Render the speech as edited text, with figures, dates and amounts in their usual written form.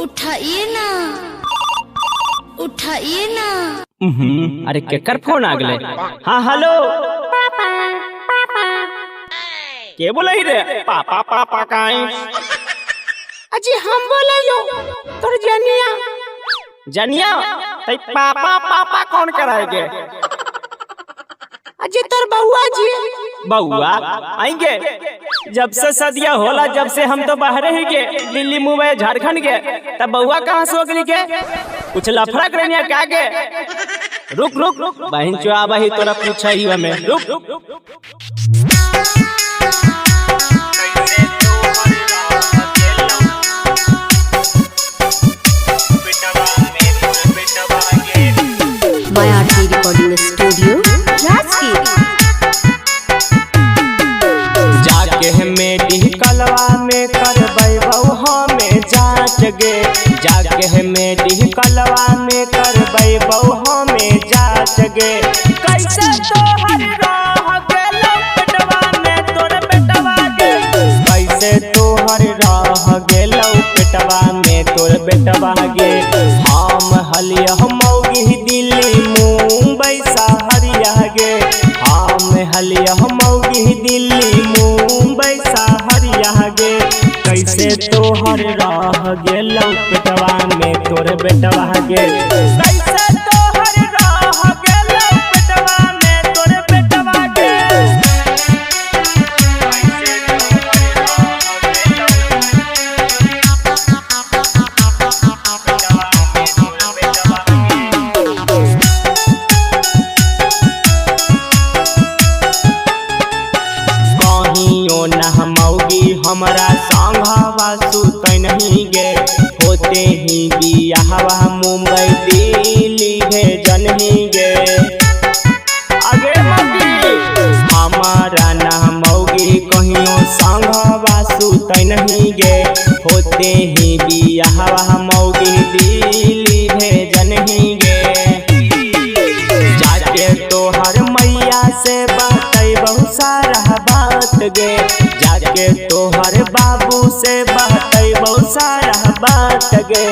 उठाइए ना, उठाइए ना। अरे केकर फोन आ गए? हाँ हेलो, के बोला रे? पापा पापा काहे? अजी हम बोला यो तोर जनिया जनिया तई पापा पापा कौन कराएगे? अजी तोर बउआ जी। बउआ आएंगे जब से सदिया होला, जब से हम तो बाहर ही के दिल्ली मुंबई झारखंड के, तब बउआ कहाँ से होगली के? कुछ लफड़ा करनिया का के? रुक रुक रुक बहन चो आवा ही तोरा पूछा ही हमें, रुक। Mayawati recording studio Rajgir. जाके मेडिकलवा में करबै बउहा में जांच गे, जाके मेडिकलवा में करबै बउहा में जांच गे। कैसे तोहर रह गेलौ पेटवा में तोर बेटवा गे? कैसे तोहर रह गेलौ पेटवा में तोर बेटवा गे? हम हलिया मौगी दिल्ली मुंबई सहरिया गे, हम हलिया मौगी दिल्ली मुंबई सहरिया गे। कैसे तोहर रह गेलौ पेटवा में तोर बेटवा गे? कैसे तोहर रह गेलौ पेटवा में तोर बेटवा गे? कहियो न मौगी हमरा संघवा सुतै नहीं गे, होते ही बियाहवा मुंबई दिल्ली भेजन ही गे। अगे मौगी हमारा न मौगी कहियो संघवा सुतै नहीं गे, होते ही बियाहवा मौगी दिल्ली भेजन ही गे। जाके तोहर मैया से बातै बहुत सारा बात गे, जाके तोहर बाबू से बातै बहुत सारा बात गे।